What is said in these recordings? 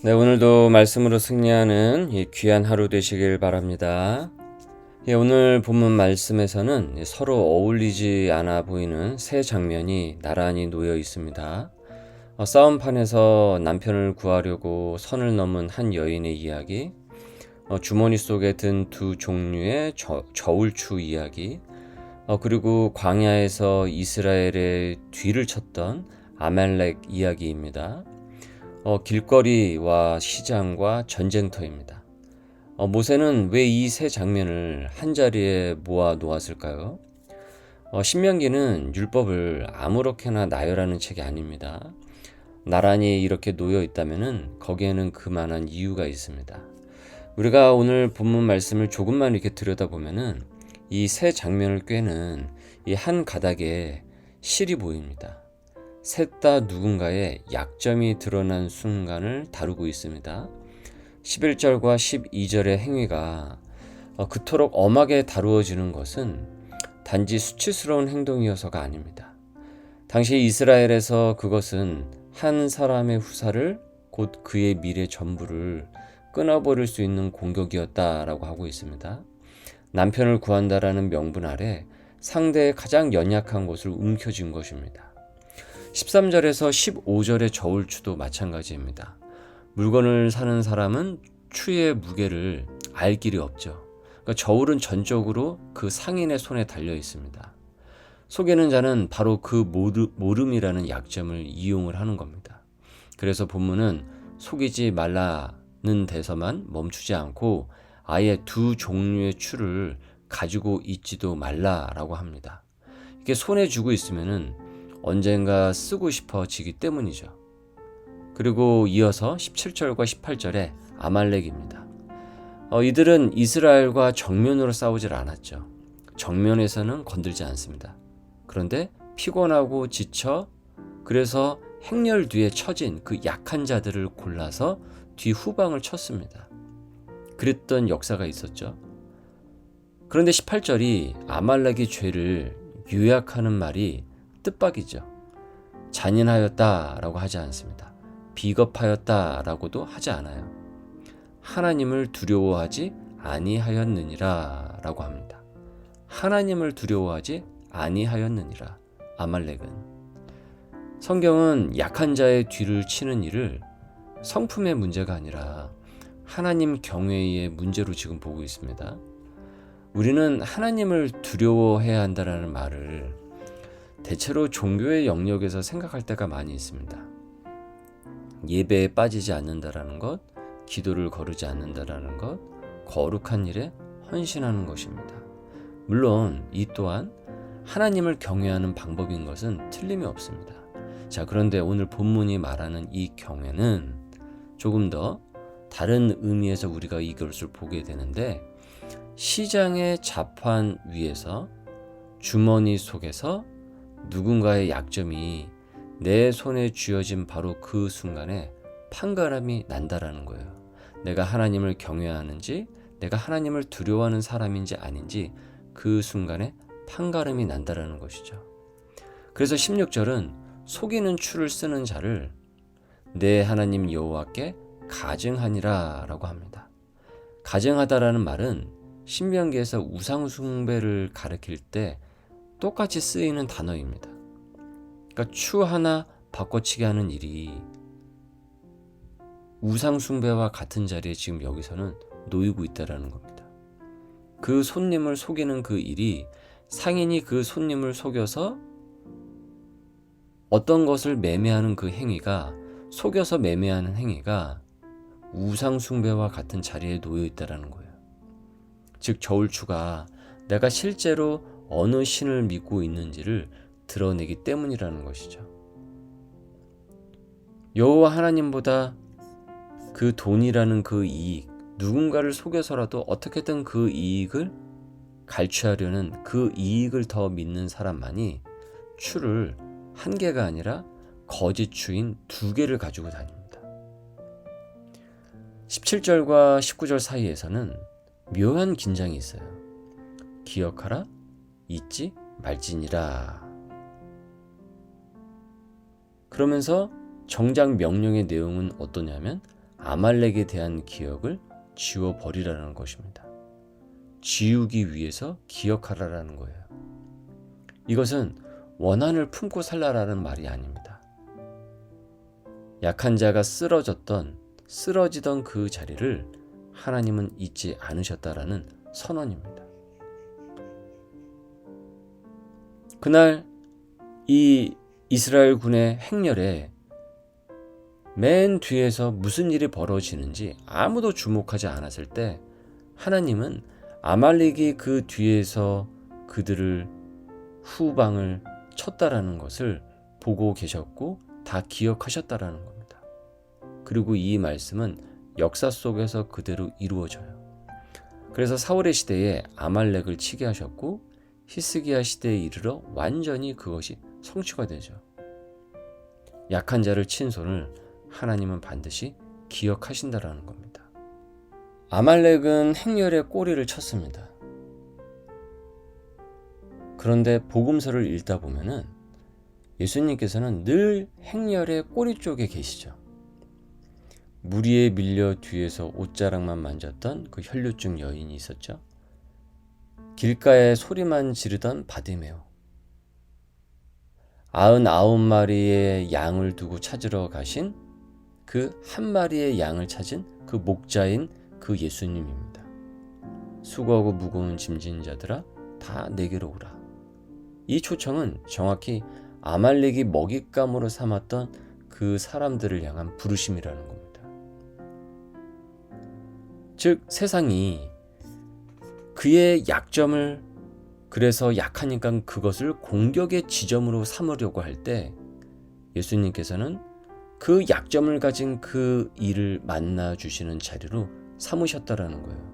네, 오늘도 말씀으로 승리하는 이 귀한 하루 되시길 바랍니다. 오늘 본문 말씀에서는 서로 어울리지 않아 보이는 세 장면이 나란히 놓여 있습니다. 싸움판에서 남편을 구하려고 선을 넘은 한 여인의 이야기, 주머니 속에 든 두 종류의 저울추 이야기, 그리고 광야에서 이스라엘의 뒤를 쳤던 아말렉 이야기입니다. 길거리와 시장과 전쟁터입니다. 모세는 왜 이 세 장면을 한자리에 모아 놓았을까요? 신명기는 율법을 아무렇게나 나열하는 책이 아닙니다. 나란히 이렇게 놓여 있다면 거기에는 그만한 이유가 있습니다. 우리가 오늘 본문 말씀을 조금만 이렇게 들여다보면 이 세 장면을 꿰는 이 한 가닥에 실이 보입니다. 셋 다 누군가의 약점이 드러난 순간을 다루고 있습니다. 11절과 12절의 행위가 그토록 엄하게 다루어지는 것은 단지 수치스러운 행동이어서가 아닙니다. 당시 이스라엘에서 그것은 한 사람의 후사를 곧 그의 미래 전부를 끊어버릴 수 있는 공격이었다라고 하고 있습니다. 남편을 구한다라는 명분 아래 상대의 가장 연약한 곳을 움켜쥔 것입니다. 13절에서 15절의 저울추도 마찬가지입니다. 물건을 사는 사람은 추의 무게를 알 길이 없죠. 그러니까 저울은 전적으로 그 상인의 손에 달려 있습니다. 속이는 자는 바로 그 모름이라는 약점을 이용을 하는 겁니다. 그래서 본문은 속이지 말라는 데서만 멈추지 않고 아예 두 종류의 추를 가지고 있지도 말라라고 합니다. 이게 손에 쥐고 있으면은 언젠가 쓰고 싶어지기 때문이죠. 그리고 이어서 17절과 18절에 아말렉입니다. 이들은 이스라엘과 정면으로 싸우질 않았죠. 정면에서는 건들지 않습니다. 그런데 피곤하고 지쳐 그래서 행렬 뒤에 처진 그 약한 자들을 골라서 뒤 후방을 쳤습니다. 그랬던 역사가 있었죠. 그런데 18절이 아말렉의 죄를 요약하는 말이 뜻밖이죠. 잔인하였다라고 하지 않습니다. 비겁하였다라고도 하지 않아요. 하나님을 두려워하지 아니하였느니라 라고 합니다. 하나님을 두려워하지 아니하였느니라. 아말렉은 성경은 약한 자의 뒤를 치는 일을 성품의 문제가 아니라 하나님 경외의 문제로 지금 보고 있습니다. 우리는 하나님을 두려워해야 한다는 말을 대체로 종교의 영역에서 생각할 때가 많이 있습니다. 예배에 빠지지 않는다라는 것, 기도를 거르지 않는다라는 것, 거룩한 일에 헌신하는 것입니다. 물론 이 또한 하나님을 경외하는 방법인 것은 틀림이 없습니다. 자, 그런데 오늘 본문이 말하는 이 경외는 조금 더 다른 의미에서 우리가 이것을 보게 되는데, 시장의 자판 위에서 주머니 속에서 누군가의 약점이 내 손에 쥐어진 바로 그 순간에 판가름이 난다라는 거예요. 내가 하나님을 경외하는지, 내가 하나님을 두려워하는 사람인지 아닌지 그 순간에 판가름이 난다라는 것이죠. 그래서 16절은 속이는 추를 쓰는 자를 내 하나님 여호와께 가증하니라 라고 합니다. 가증하다라는 말은 신명기에서 우상 숭배를 가리킬 때 똑같이 쓰이는 단어입니다. 그러니까 추 하나 바꿔치기 하는 일이 우상 숭배와 같은 자리에 지금 여기서는 놓이고 있다라는 겁니다. 그 손님을 속이는 그 일이 상인이 그 손님을 속여서 어떤 것을 매매하는 그 행위가, 속여서 매매하는 행위가 우상 숭배와 같은 자리에 놓여 있다라는 거예요. 즉 저울추가 내가 실제로 어느 신을 믿고 있는지를 드러내기 때문이라는 것이죠. 여호와 하나님보다 그 돈이라는 그 이익, 누군가를 속여서라도 어떻게든 그 이익을 갈취하려는 그 이익을 더 믿는 사람만이 추를 한 개가 아니라 거짓 추인 두 개를 가지고 다닙니다. 17절과 19절 사이에서는 묘한 긴장이 있어요. 기억하라, 잊지 말지니라. 그러면서 정작 명령의 내용은 어떠냐면 아말렉에 대한 기억을 지워버리라는 것입니다. 지우기 위해서 기억하라라는 거예요. 이것은 원한을 품고 살라라는 말이 아닙니다. 약한 자가 쓰러지던 그 자리를 하나님은 잊지 않으셨다라는 선언입니다. 그날 이 이스라엘 군의 행렬에 맨 뒤에서 무슨 일이 벌어지는지 아무도 주목하지 않았을 때 하나님은 아말렉이 그 뒤에서 그들을 후방을 쳤다라는 것을 보고 계셨고 다 기억하셨다라는 겁니다. 그리고 이 말씀은 역사 속에서 그대로 이루어져요. 그래서 사울의 시대에 아말렉을 치게 하셨고 히스기야 시대에 이르러 완전히 그것이 성취가 되죠. 약한 자를 친 손을 하나님은 반드시 기억하신다라는 겁니다. 아말렉은 행렬에 꼬리를 쳤습니다. 그런데 복음서를 읽다 보면은 예수님께서는 늘 행렬의 꼬리 쪽에 계시죠. 무리에 밀려 뒤에서 옷자락만 만졌던 그 혈류증 여인이 있었죠. 길가에 소리만 지르던 바디메오, 99마리의 양을 두고 찾으러 가신 그 한 마리의 양을 찾은 그 목자인 그 예수님입니다. 수고하고 무거운 짐진 자들아 다 내게로 오라. 이 초청은 정확히 아말렉이 먹잇감으로 삼았던 그 사람들을 향한 부르심이라는 겁니다. 즉 세상이 그의 약점을, 그래서 약하니까 그것을 공격의 지점으로 삼으려고 할 때 예수님께서는 그 약점을 가진 그 이를 만나 주시는 자리로 삼으셨다라는 거예요.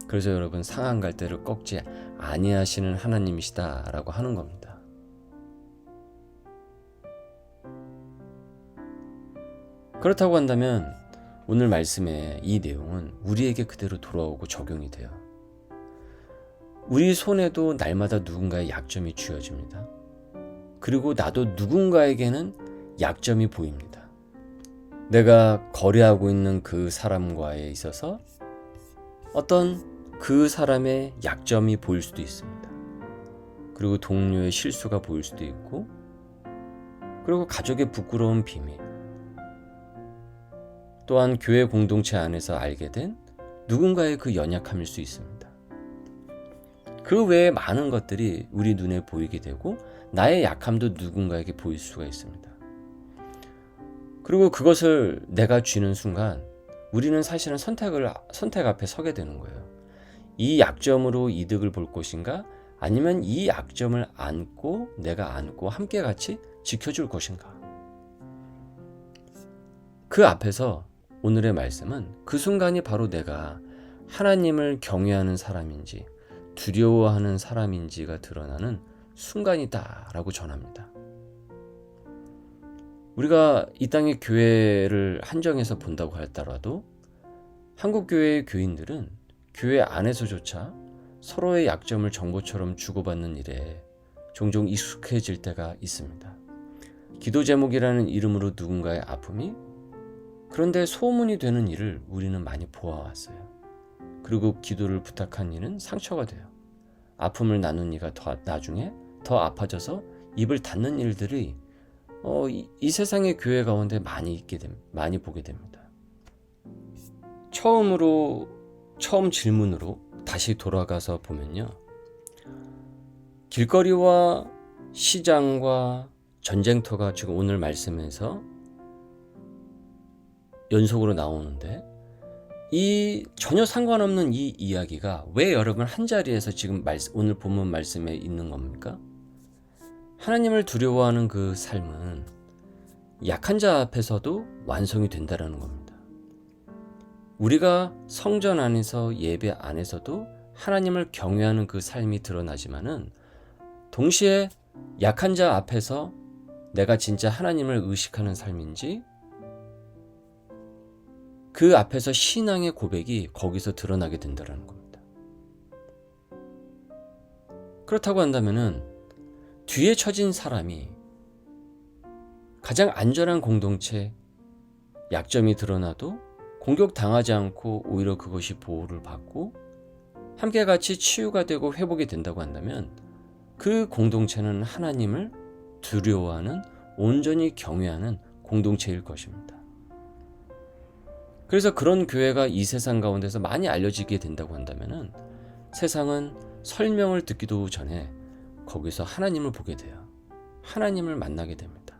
그래서 여러분, 상한 갈대를 꺾지 아니하시는 하나님이시다라고 하는 겁니다. 그렇다고 한다면 오늘 말씀의 이 내용은 우리에게 그대로 돌아오고 적용이 돼요. 우리 손에도 날마다 누군가의 약점이 쥐어집니다. 그리고 나도 누군가에게는 약점이 보입니다. 내가 거래하고 있는 그 사람과에 있어서 어떤 그 사람의 약점이 보일 수도 있습니다. 그리고 동료의 실수가 보일 수도 있고, 그리고 가족의 부끄러운 비밀, 또한 교회 공동체 안에서 알게 된 누군가의 그 연약함일 수 있습니다. 그 외에 많은 것들이 우리 눈에 보이게 되고 나의 약함도 누군가에게 보일 수가 있습니다. 그리고 그것을 내가 쥐는 순간 우리는 사실은 선택 앞에 서게 되는 거예요. 이 약점으로 이득을 볼 것인가, 아니면 이 약점을 내가 안고 함께 같이 지켜줄 것인가. 그 앞에서 오늘의 말씀은 그 순간이 바로 내가 하나님을 경외하는 사람인지 두려워하는 사람인지가 드러나는 순간이다라고 전합니다. 우리가 이 땅의 교회를 한정해서 본다고 할더라도 한국교회의 교인들은 교회 안에서조차 서로의 약점을 정보처럼 주고받는 일에 종종 익숙해질 때가 있습니다. 기도 제목이라는 이름으로 누군가의 아픔이, 그런데 소문이 되는 일을 우리는 많이 보아왔어요. 그리고 기도를 부탁한 이는 상처가 돼요. 아픔을 나눈 이가 나중에 더 아파져서 입을 닫는 일들이 이 세상의 교회 가운데 많이 보게 됩니다. 처음 질문으로 다시 돌아가서 보면요, 길거리와 시장과 전쟁터가 지금 오늘 말씀에서 연속으로 나오는데, 이 전혀 상관없는 이 이야기가 왜 여러분 한자리에서 지금 오늘 본문 말씀에 있는 겁니까? 하나님을 두려워하는 그 삶은 약한 자 앞에서도 완성이 된다는 겁니다. 우리가 성전 안에서 예배 안에서도 하나님을 경외하는 그 삶이 드러나지만은 동시에 약한 자 앞에서 내가 진짜 하나님을 의식하는 삶인지, 그 앞에서 신앙의 고백이 거기서 드러나게 된다는 겁니다. 그렇다고 한다면은 뒤에 처진 사람이 가장 안전한 공동체, 약점이 드러나도 공격당하지 않고 오히려 그것이 보호를 받고 함께 같이 치유가 되고 회복이 된다고 한다면 그 공동체는 하나님을 두려워하는, 온전히 경외하는 공동체일 것입니다. 그래서 그런 교회가 이 세상 가운데서 많이 알려지게 된다고 한다면 세상은 설명을 듣기도 전에 거기서 하나님을 보게 돼요. 하나님을 만나게 됩니다.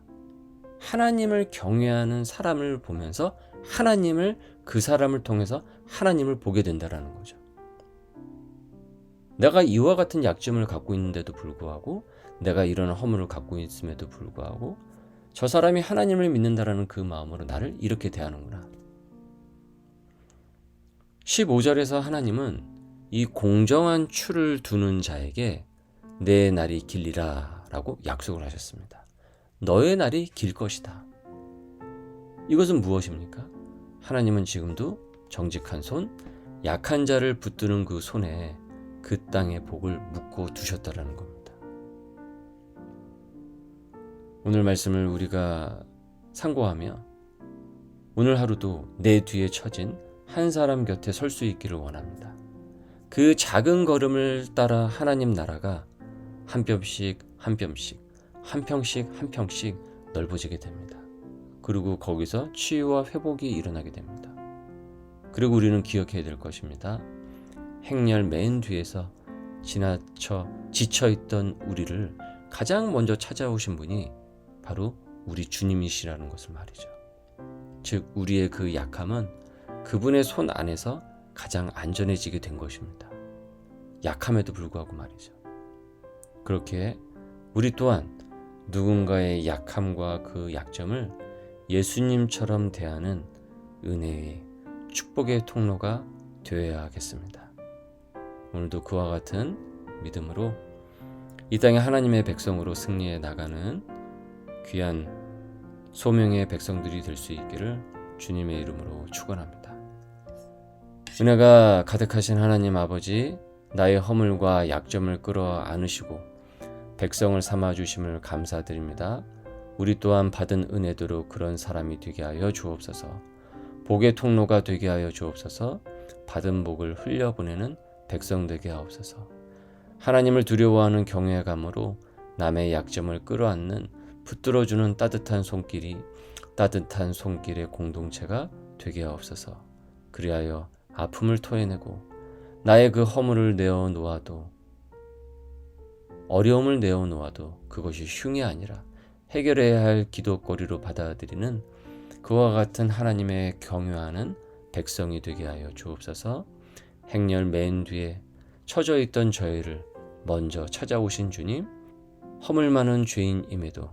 하나님을 경외하는 사람을 보면서 하나님을, 그 사람을 통해서 하나님을 보게 된다는 거죠. 내가 이와 같은 약점을 갖고 있는데도 불구하고, 내가 이런 허물을 갖고 있음에도 불구하고 저 사람이 하나님을 믿는다라는 그 마음으로 나를 이렇게 대하는구나. 15절에서 하나님은 이 공정한 추를 두는 자에게 내 날이 길리라 라고 약속을 하셨습니다. 너의 날이 길 것이다. 이것은 무엇입니까? 하나님은 지금도 정직한 손, 약한 자를 붙드는 그 손에 그 땅의 복을 묶어 두셨다라는 겁니다. 오늘 말씀을 우리가 상고하며 오늘 하루도 내 뒤에 처진 한 사람 곁에 설 수 있기를 원합니다. 그 작은 걸음을 따라 하나님 나라가 한 뼘씩 한 뼘씩, 한 평씩 한 평씩 넓어지게 됩니다. 그리고 거기서 치유와 회복이 일어나게 됩니다. 그리고 우리는 기억해야 될 것입니다. 행렬 맨 뒤에서 지쳐있던 우리를 가장 먼저 찾아오신 분이 바로 우리 주님이시라는 것을 말이죠. 즉 우리의 그 약함은 그분의 손 안에서 가장 안전해지게 된 것입니다. 약함에도 불구하고 말이죠. 그렇게 우리 또한 누군가의 약함과 그 약점을 예수님처럼 대하는 은혜의 축복의 통로가 되어야겠습니다. 오늘도 그와 같은 믿음으로 이 땅에 하나님의 백성으로 승리해 나가는 귀한 소명의 백성들이 될 수 있기를 주님의 이름으로 축원합니다. 은혜가 가득하신 하나님 아버지, 나의 허물과 약점을 끌어안으시고 백성을 삼아주심을 감사드립니다. 우리 또한 받은 은혜대로 그런 사람이 되게 하여 주옵소서. 복의 통로가 되게 하여 주옵소서. 받은 복을 흘려보내는 백성 되게 하옵소서. 하나님을 두려워하는 경외감으로 남의 약점을 끌어안는, 붙들어주는 따뜻한 손길의 공동체가 되게 하옵소서. 그리하여 아픔을 토해내고 나의 그 허물을 내어놓아도, 어려움을 내어놓아도 그것이 흉이 아니라 해결해야 할 기도거리로 받아들이는 그와 같은 하나님의 경외하는 백성이 되게 하여 주옵소서. 행렬 맨 뒤에 처져 있던 저희를 먼저 찾아오신 주님, 허물 많은 죄인임에도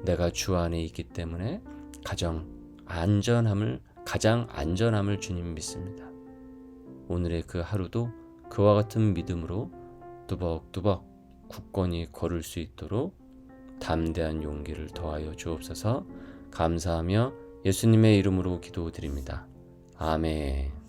내가 주 안에 있기 때문에 가장 안전함을 주님 믿습니다. 오늘의 그 하루도 그와 같은 믿음으로 뚜벅뚜벅 굳건히 걸을 수 있도록 담대한 용기를 더하여 주옵소서. 감사하며 예수님의 이름으로 기도드립니다. 아멘.